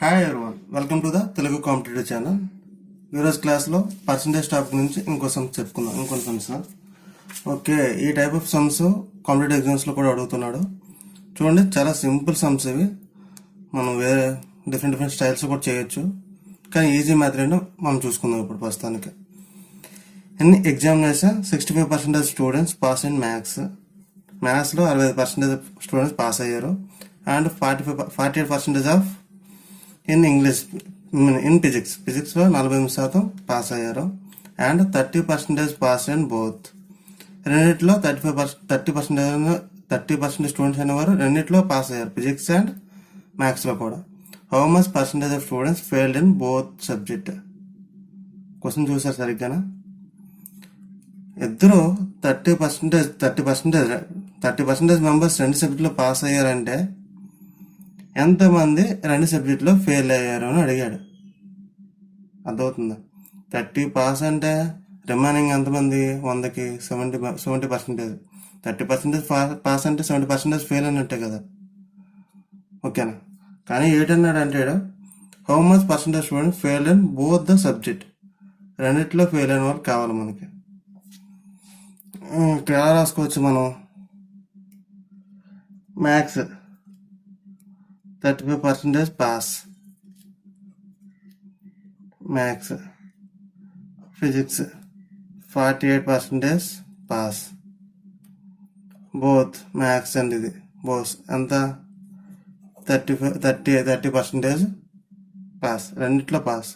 Hi everyone, welcome to the Telugu competitive channel. ఈరోజు క్లాస్లో percentage topic నుంచి ఇంకో సమ్స్ చెప్పుకుందాం. ఇంకొన్ని సమ్స్. ఓకే, ఈ టైప్ ఆఫ్ సమ్స్ కాంపిటేటివ్ ఎగ్జామ్స్లో కూడా అడుగుతున్నాడు. చూడండి, చాలా సింపుల్ సమ్స్ ఇవి. మనం వేరే డిఫరెంట్ స్టైల్స్ కూడా చేయొచ్చు, కానీ ఈజీ మెథడ్ మనం చూసుకుందాం ఇప్పుడు ప్రస్తుతానికి. In examination 65% students pass in మ్యాథ్స్లో 65% స్టూడెంట్స్ పాస్ అయ్యారు. And 48% of in English, in ఫిజిక్స్లో 48% పాస్ అయ్యారు. And 30% pass in both. రెండిట్లో 30% స్టూడెంట్స్ అనేవారు రెండిట్లో పాస్ అయ్యారు, ఫిజిక్స్ అండ్ మ్యాథ్స్లో కూడా. How much percentage of students failed in both subject? Question చూసారు సరిగ్గానా? ఇద్దరు 30% మెంబర్స్ రెండు సబ్జెక్టులో పాస్ అయ్యారంటే ఎంతమంది రెండు సబ్జెక్టులో ఫెయిల్ అయ్యారు అని అడిగాడు. అర్థమవుతుందా? 30 పాస్ అంటే రిమైనింగ్ ఎంతమంది? 100కి 70%. 30% పాస్ అంటే 70% ఫెయిల్ అన్నట్టే కదా. ఓకేనా? కానీ ఏంటన్నాడు అంటే, how much percentage student fail in both the subject. రెండిట్లో ఫెయిల్ అయిన వాళ్ళు కావాలి మనకి. ఇక్కడ ఎలా రాసుకోవచ్చు మనం? Maths 35% pass, maths. Physics 48% pass. Both maths and ఇది బోత్ ఎంత? 30% పాస్, రెండిట్లో పాస్.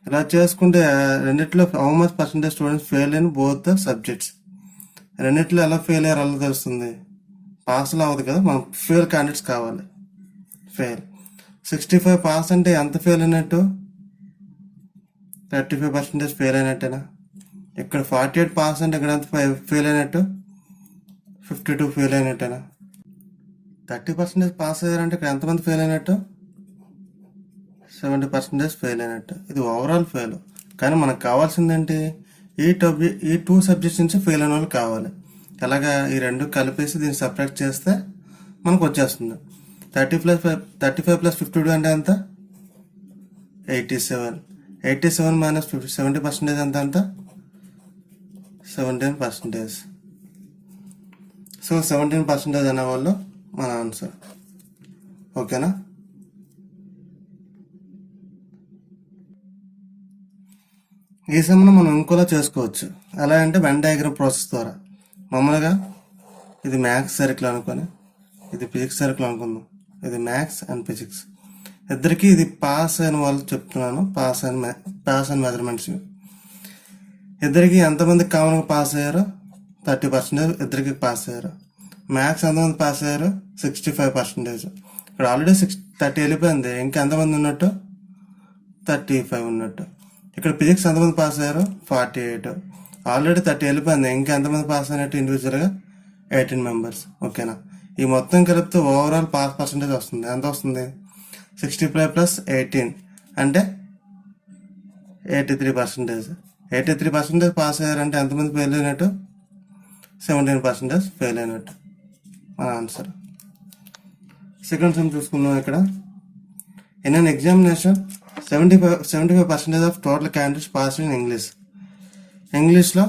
ఇలా చేసుకుంటే రెండిట్లో how much percentage students fail in both the subjects. రెండిట్లో ఎలా ఫెయిల్ అయ్యారు అలా తెలుస్తుంది. పాస్లో అవ్వదు కదా, మనం ఫెయిల్ క్యాండిడేట్స్ కావాలి. ఫెయిల్ 65 పాస్ అంటే ఎంత ఫెయిల్ అయినట్టు? 35% ఫెయిల్ అయినట్టేనా? ఇక్కడ 48 పాస్ అంటే ఇక్కడ ఎంత ఫెయిల్ అయినట్టు? 52 ఫెయిల్ అయినట్టేనా? 30% పాస్ అయ్యారంటే ఇక్కడ ఎంతమంది ఫెయిల్ అయినట్టు? 70% ఫెయిల్ అయినట్టు. ఇది ఓవరాల్ ఫెయిల్. కానీ మనకు కావాల్సిందేంటి? ఈ టూ సబ్జెక్ట్స్ నుంచి ఫెయిల్ అయిన వాళ్ళు కావాలి. అలాగా ఈ రెండు కలిపేసి దీన్ని సపరేట్ చేస్తే మనకు వచ్చేస్తుంది. 35 ప్లస్ 52 అంటే ఎంత? 87. 87 మైనస్ 70% ఎంత? 17%. సో 17% అనేవాళ్ళు మన ఆన్సర్. ఓకేనా? ఈ సమ్ను మనం ఇంకోలా చేసుకోవచ్చు. ఎలా అంటే వెన్ డయాగ్రామ్ ప్రాసెస్ ద్వారా. మామూలుగా ఇది మ్యాథ్స్ సర్కిల్ అనుకొని, ఇది ఫిజిక్స్ సర్కిల్ అనుకుందాం. ఇది మ్యాథ్స్ అండ్ ఫిజిక్స్. ఇద్దరికి ఇది పాస్ అయిన వాళ్ళు చెప్తున్నాను. Pass and measurements. ఇద్దరికి ఎంతమంది కామన్గా పాస్ అయ్యారు? 30% ఇద్దరికి పాస్ అయ్యారు. మ్యాథ్స్ ఎంతమంది పాస్ అయ్యారు? 65%. ఇక్కడ ఆల్రెడీ 30 వెళ్ళిపోయింది. ఇంకా ఎంతమంది ఉన్నట్టు? 35 ఉన్నట్టు. ఇక్కడ ఫిజిక్స్ ఎంతమంది పాస్ అయ్యారు? 48. ఆల్రెడీ 30 వెళ్ళిపోయింది. ఇంకా ఎంతమంది పాస్ అయినట్టు ఇండివిజువల్గా? 18 మెంబర్స్. ఓకేనా? ఈ మొత్తం కలిపితే ఓవరాల్ పాస్ పర్సెంటేజ్ వస్తుంది. ఎంత వస్తుంది? 65 ప్లస్ 18 అంటే 83%. 83% పాస్ అయ్యారంటే ఎంతమంది ఫెయిల్ అయినట్టు? 17% ఫెయిల్ అయినట్టు మన ఆన్సర్. సెకండ్ సమ్ చూసుకుందాం. ఇక్కడ in an examination 75% of total candidates pass in ఇంగ్లీష్లో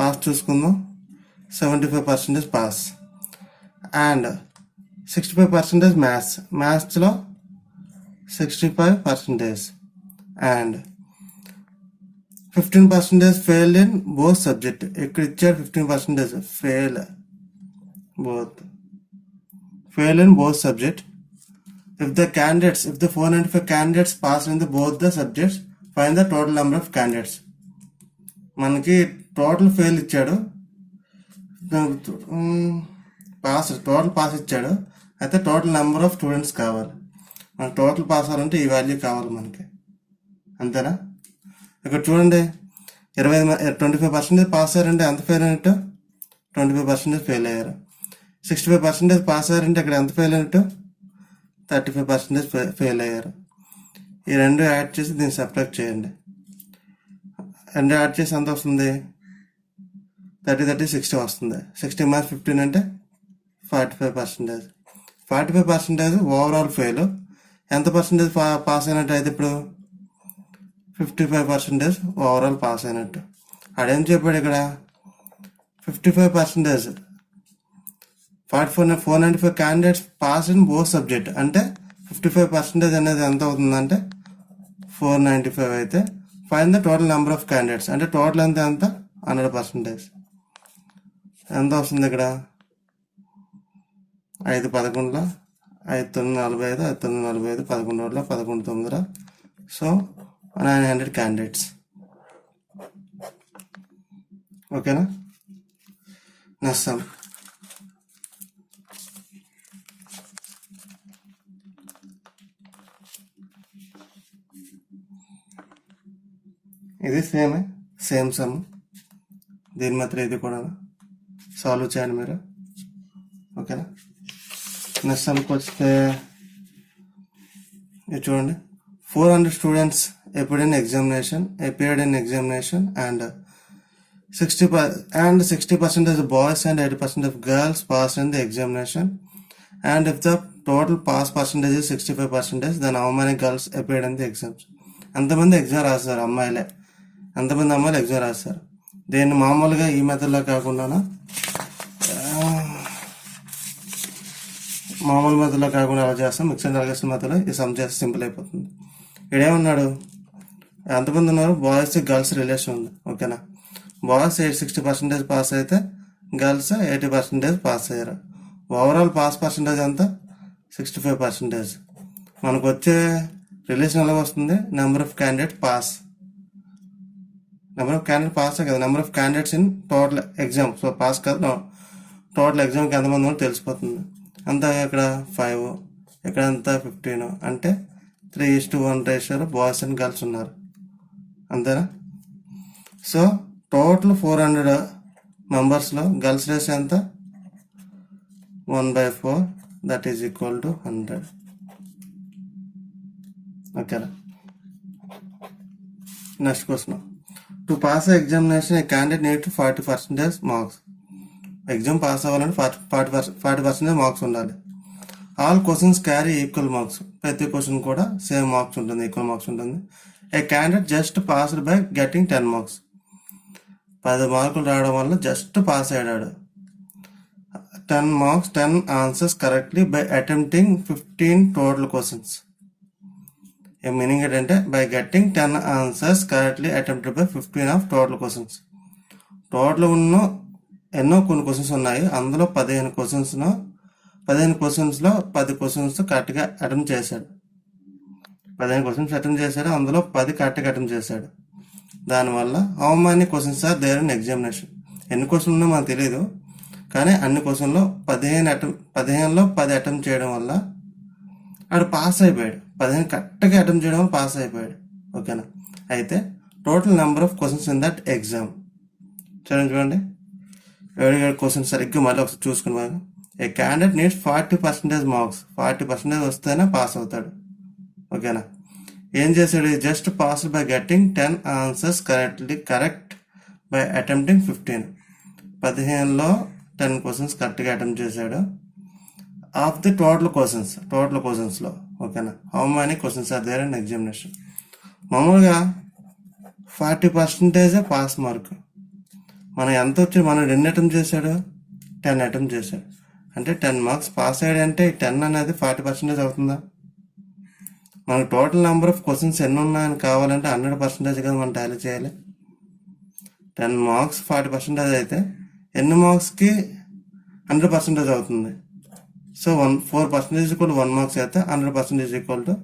పాస్ చూసుకుందాం. 75% పాస్. అండ్ 65% మ్యాథ్స్లో 65%. And 15% fail in both subject. ఇక్కడ ఇచ్చాడు 15% fail in both subject. If the 495 candidates pass in both the subjects, find the total number of candidates. మనకి total fail ఇచ్చాడు, total pass ఇచ్చాడు. అయితే total number of students కావాలి. మనకు total pass అవ్వాలంటే ఈ వాల్యూ కావాలి మనకి. అంతేనా? ఇక్కడ చూడండి, 25% పాస్ అయ్యారంటే ఎంత ఫెయిల్ అయినట్టు? 25% ఫెయిల్ అయ్యారు. 65% పాస్ అయ్యారంటే ఇక్కడ ఎంత ఫెయిల్ అయినట్టు? 35% ఫెయిల్ అయ్యారు. ఈ రెండు యాడ్ చేసి దీన్ని సపరేట్ చేయండి. రెండు యాడ్ చేసి ఎంత వస్తుంది? 30 60 వస్తుంది. 60 మైనస్ 15 అంటే 45%. 45% ఓవరాల్ ఫెయిల్. ఎంత పర్సెంటేజ్ పాస్ అయినట్టు అయితే ఇప్పుడు 55% ఓవరాల్ పాస్ అయినట్టు. అదేం చెప్పాడు ఇక్కడ 55%, 495 candidates pass in both subject అంటే 55% అనేది ఎంత అవుతుందంటే 495 అయితే fine the total number of candidates అంటే టోటల్ ఎంత 100%. ఎంత వస్తుంది ఇక్కడ 5 11 5 9 45 5 9 45 11 11 9. So 900 candidates. ఓకేనా. Next sum. ఇది సేమ్ సమ్. దీని మాత్రం ఇది కూడా సాల్వ్ చేయండి మీరు. ఓకేనా. నెక్స్ట్ సమ్కి వస్తే ఇది చూడండి. 400 students appeared in examination and 60% of boys and 80% of girls passed in the examination, and if the total pass percentage is 65%, then how many girls appeared in the exams? ఎంతమంది exam రాస్తారు అమ్మాయిలే, ఎంతమంది అమ్మాయిలు exam రాస్తారు. దీన్ని మామూలుగా ఈ మెథడ్లో కాకుండా మామూలు మెథడ్లో కాకుండా అలా చేస్తాం. మిక్సర్ అలగేషన్ మెథడ్లో ఈ సమ్ చేస్తే సింపుల్ అయిపోతుంది. ఇక్కడేమన్నాడు, ఎంతమంది ఉన్నారు, బాయ్స్ గర్ల్స్ రిలేషన్ ఉంది. ఓకేనా. బాయ్స్ 60% పాస్ అయితే గర్ల్స్ 80% పాస్ అయ్యారు. ఓవరాల్ పాస్ పర్సంటేజ్ ఎంత 65%. మనకు వచ్చే రిలేషన్ ఎలా వస్తుంది, నెంబర్ ఆఫ్ క్యాండిడేట్ పాస్ కదా, number of candidates in total exam. So pass కాదు, టోటల్ ఎగ్జామ్కి ఎంతమంది ఉన్నారు తెలిసిపోతుంది. అంతా ఇక్కడ 5, ఇక్కడ అంతా 15 అంటే 3:1 రేషియోలో బాయ్స్ అండ్ గర్ల్స్ ఉన్నారు. అంతేనా. సో టోటల్ 400 మెంబర్స్లో గర్ల్స్ రేషియో ఎంత 1/4, దట్ ఈజ్ ఈక్వల్ టు 100. ఓకేనా. Next question. To pass examination a candidate need 40% marks. Exam pass అవ్వాలంటే 40% మార్క్స్ ఉండాలి. All questions carry equal marks. ప్రతి క్వశ్చన్ కూడా సేమ్ మార్క్స్ ఉంటుంది, ఈక్వల్ మార్క్స్ ఉంటుంది. A candidate just passed by getting 10 marks. 10 మార్కులు రావడం వల్ల జస్ట్ పాస్ అయ్యాడు. 10 marks, 10 answers correctly by attempting 15 total questions. A meaning ఏంటంటే by getting 10 answers correctly attempted by 15 of total questions. Total ఉన్న ఎన్నో కొన్ని క్వశ్చన్స్ ఉన్నాయి, అందులో 15 క్వశ్చన్స్లో 10 క్వశ్చన్స్ కరెక్ట్గా అటెంప్ట్ చేశాడు. 15 క్వశ్చన్స్ అటెంప్ట్ చేశాడు, అందులో 10 కరెక్ట్గా అటెంప్ట్ చేశాడు. దానివల్ల how many questions are there in examination. ఎన్ని క్వశ్చన్లు ఉన్నాయో మనకు తెలియదు, కానీ అన్ని క్వశ్చన్లో 15లో 10 అటెంప్ట్ చేయడం వల్ల ఆడు పాస్ అయిపోయాడు. 15 కరెక్ట్గా అటెంప్ట్ చేయడం వల్ల పాస్ అయిపోయాడు. ఓకేనా. అయితే total number of questions in that exam చూడండి. ఎవరి క్వశ్చన్ సరిగ్గా మళ్ళీ ఒకసారి చూసుకున్నాను. ఏ క్యాండిడేట్ నీడ్స్ 40% మార్క్స్. 40% వస్తేనే పాస్ అవుతాడు. ఓకేనా. ఏం చేశాడు, just pass by getting 10 answers correct by attempting 15. 15లో 10 క్వశ్చన్స్ కరెక్ట్గా అటెంప్ట్ చేశాడు. ఆఫ్ ది టోటల్ క్వశ్చన్స్లో. ఓకేనా. How many questions are there in examination. మామూలుగా 40% పాస్ మార్క్. మనం ఎంత వచ్చి మనం ఎన్ని అటెంప్ట్ చేశాడు, 10 అటెంప్ట్ చేశాడు. అంటే 10 మార్క్స్ పాస్ అయ్యాడు అంటే 10 అనేది 40% అవుతుందా. మనకు టోటల్ నెంబర్ ఆఫ్ క్వశ్చన్స్ ఎన్ని ఉన్నాయని కావాలంటే 100% కదా మనం టాలీ చేయాలి. 10 మార్క్స్ 40% అయితే ఎన్ని మార్క్స్కి 100% అవుతుంది. సో 4% ఈక్వల్ 1 మార్క్స్ అయితే 100% equal to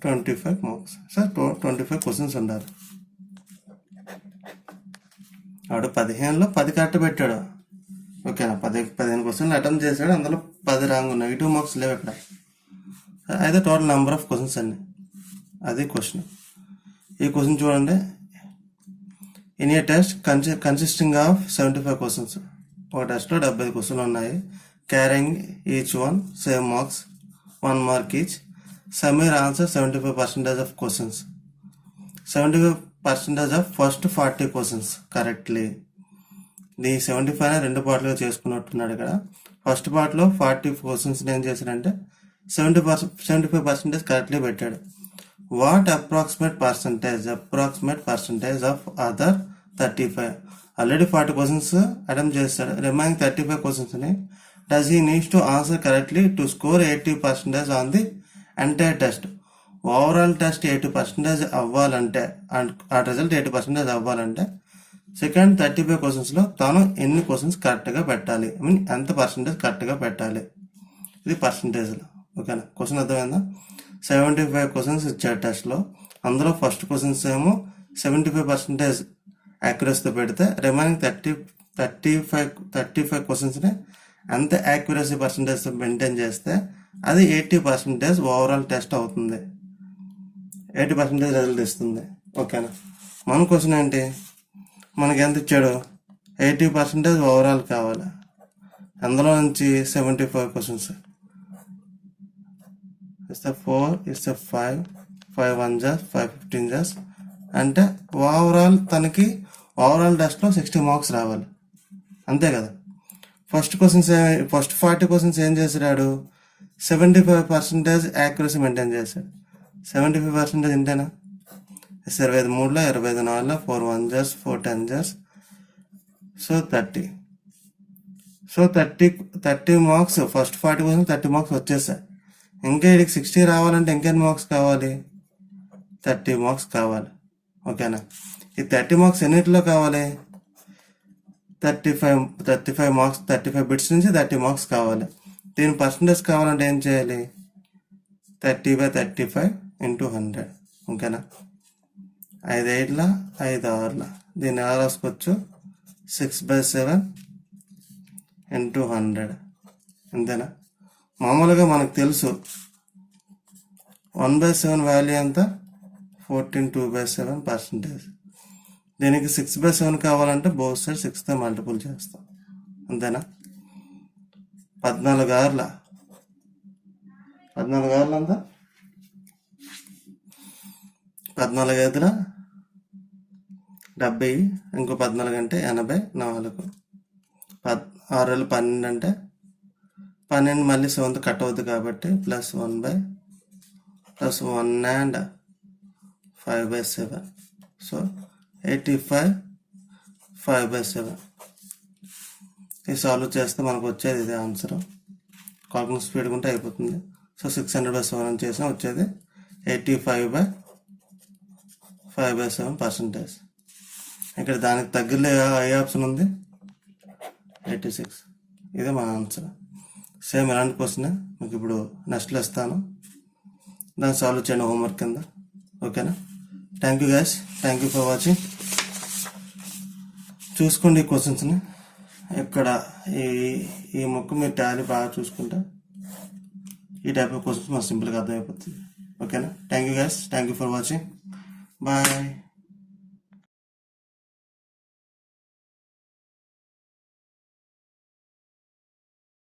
25 marks. So 25 questions ఉండాలి. వాడు 15లో 10 కరెక్ట్ పెట్టాడు. ఓకేనా. 15 క్వశ్చన్లు అటెంప్ట్ చేశాడు, అందులో 10 రాంగ్ ఉన్నాయి, నెగిటివ్ మార్క్స్ లేవు ఇక్కడ. అయితే టోటల్ నెంబర్ ఆఫ్ క్వశ్చన్స్ అన్ని, అది క్వశ్చన్. ఈ క్వశ్చన్ చూడండి. In a test consisting of 75 questions. ఒక టెస్ట్లో 75 క్వశ్చన్లు ఉన్నాయి. Carrying each one same marks, 1 mark each. Sameer answer 75% of questions. 75% of first 40 questions correctly. ఈ 75 2 పార్ట్లుగా చేసుకున్నట్టున్నాడు ఇక్కడ. ఫస్ట్ పార్ట్లో 40 క్వశ్చన్స్ ఏం చేశాడంటే 75% కరెక్ట్లీ పెట్టాడు. What approximate percentage of other 35? Already 40 questions attempt చేస్తాడు. రిమైనింగ్ 35 క్వశ్చన్స్ని does he needs to answer correctly to score 80% on the entire test. Overall test 80% అవ్వాలంటే and ఆ రిజల్ట్ 80% అవ్వాలంటే సెకండ్ 35 క్వశ్చన్స్లో తాను ఎన్ని క్వశ్చన్స్ కరెక్ట్గా పెట్టాలి, ఐ మీన్ ఎంత పర్సంటేజ్ కరెక్ట్గా పెట్టాలి. ఇది పర్సంటేజ్లో. ఓకేనా? క్వశ్చన్ అర్థమైందా? 75 క్వశ్చన్స్ ఇచ్చాడు టెస్ట్లో. అందులో ఫస్ట్ క్వశ్చన్స్ ఏమో 75% యాక్యురసీతో పెడితే రిమైనింగ్ 35 క్వశ్చన్స్ని ఎంత యాక్యురసీ పర్సంటేజ్ మెయింటైన్ చేస్తే అది 80% ఓవరాల్ టెస్ట్ అవుతుంది, 80% రిజల్ట్ ఇస్తుంది. ఓకేనా? మన క్వశ్చన్ ఏంటి, మనకి ఎంత ఇచ్చాడు, 80% ఓవరాల్ కావాలి. అందులో నుంచి 75 క్వశ్చన్స్ ఇస్తే 4 ఇస్తే 5 5 1 జస్ట్ 5 15 జస్ట్ అంటే ఓవరాల్ తనకి ఓవరాల్ టెస్ట్లో 60 మార్క్స్ రావాలి. అంతే కదా? ఫస్ట్ 40 క్వశ్చన్స్ ఏం చేశాడు, 75% యాక్యురసీ మెయింటైన్ చేశాడు. 75% ఇంతేనా? 25 3లో 25 4లో 4 1 just 4 10 just so 30. So 30 marks first 40 question 30 marks వచ్చేసాయి. ఇంకా వీడికి 60 రావాలంటే ఇంకెన్ని మార్క్స్ కావాలి, 30 మార్క్స్ కావాలి. ఓకేనా? ఈ 30 మార్క్స్ ఎన్నిటిలో కావాలి, 35 మార్క్స్ 35 బిట్స్ నుంచి 30 మార్క్స్ కావాలి. దీని పర్సంటేజ్ కావాలంటే ఏం చేయాలి, 30/35 ఇంటూ 100. ఓకేనా? 5 8ల 5 6ల దీన్ని ఎలా రాసుకోవచ్చు, 6/7 ఇంటూ 100. అంతేనా? మామూలుగా మనకు తెలుసు 1/7 వాల్యూ ఎంత, 14 2/7%. దీనికి 6/7 కావాలంటే బోత్ సైడ్ 6తో మల్టిపుల్ చేస్తాం. అంతేనా? 14 6ల అంతా 14 5ల 70, ఇంకో 14 అంటే 84, 6 12 అంటే 12 మళ్ళీ 7తో కట్ అవుతుంది కాబట్టి +1 and 5/7 సో 85 5/7. ఇది సాల్వ్ చేస్తే మనకు వచ్చేది ఇదే ఆన్సర్. కాల్కులేషన్ స్పీడ్ ఉంటే అయిపోతుంది. సో 600/7 అని చేసాం, వచ్చేది 85/5/7%. ఇక్కడ దానికి తగ్గలే ఏ ఆప్షన్ ఉంది, 86. ఇదే మన ఆన్సర్. సేమ్ ఇలాంటి క్వశ్చన్ మీకు ఇప్పుడు నెక్స్ట్లో ఇస్తాను, దాన్ని సాల్వ్ చేయండి హోంవర్క్ కింద. ఓకేనా? Thank you guys, thank you for watching. చూసుకోండి ఈ క్వశ్చన్స్ని. ఇక్కడ ఈ మొక్క మీరు టాలీ బాగా చూసుకుంటే ఈ టైప్ ఆఫ్ క్వశ్చన్స్ మనకు సింపుల్గా అర్థమైపోతుంది. ఓకేనా? Thank you guys, thank you for watching. Bye.